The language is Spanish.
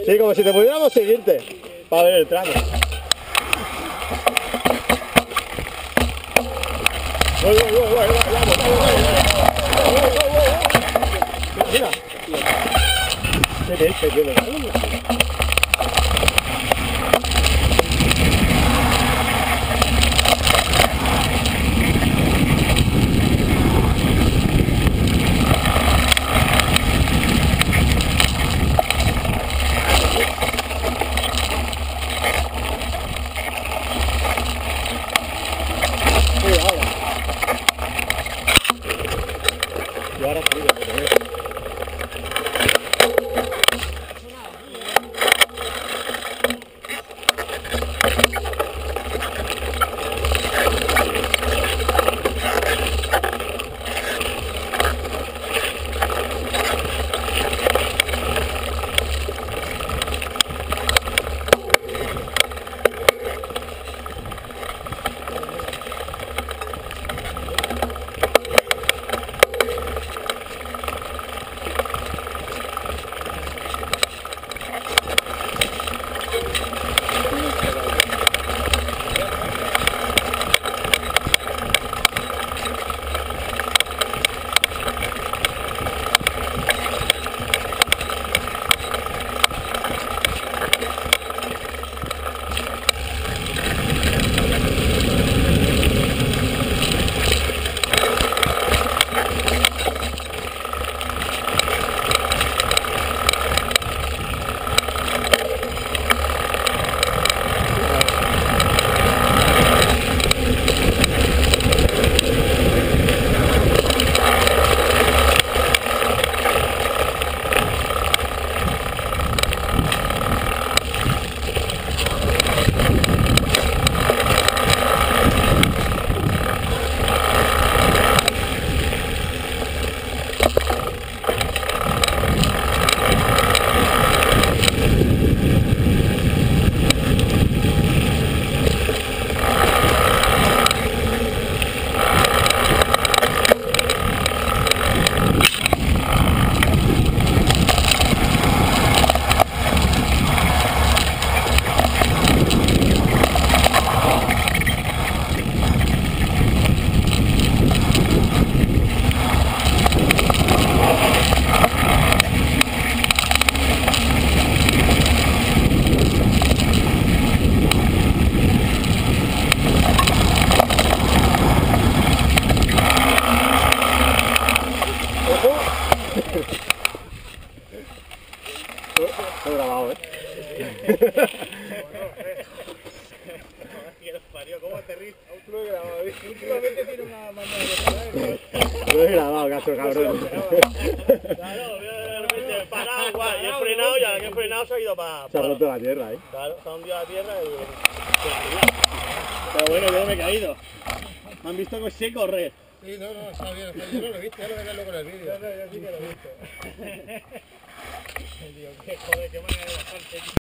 Sí, como si te pudiéramos seguirte para ver el tramo. Mira. ¿Qué tiene? Y ahora sí, Lo he grabado, ¿Cómo aterriza? Lo he grabado. Últimamente tiene una manera de... Lo he grabado, gacho, cabrón. Claro, de repente parado, guay, y he frenado y al que he frenado se ha ido para... Se ha roto la tierra, Claro, se ha hundido la tierra y... Pero bueno, yo no me he caído. Me han visto que sé correr. Sí, no, está bien, yo no lo he visto, ya lo veré luego en el vídeo. Yo sí que lo he visto. Digo, qué joder, qué manera de bajarte.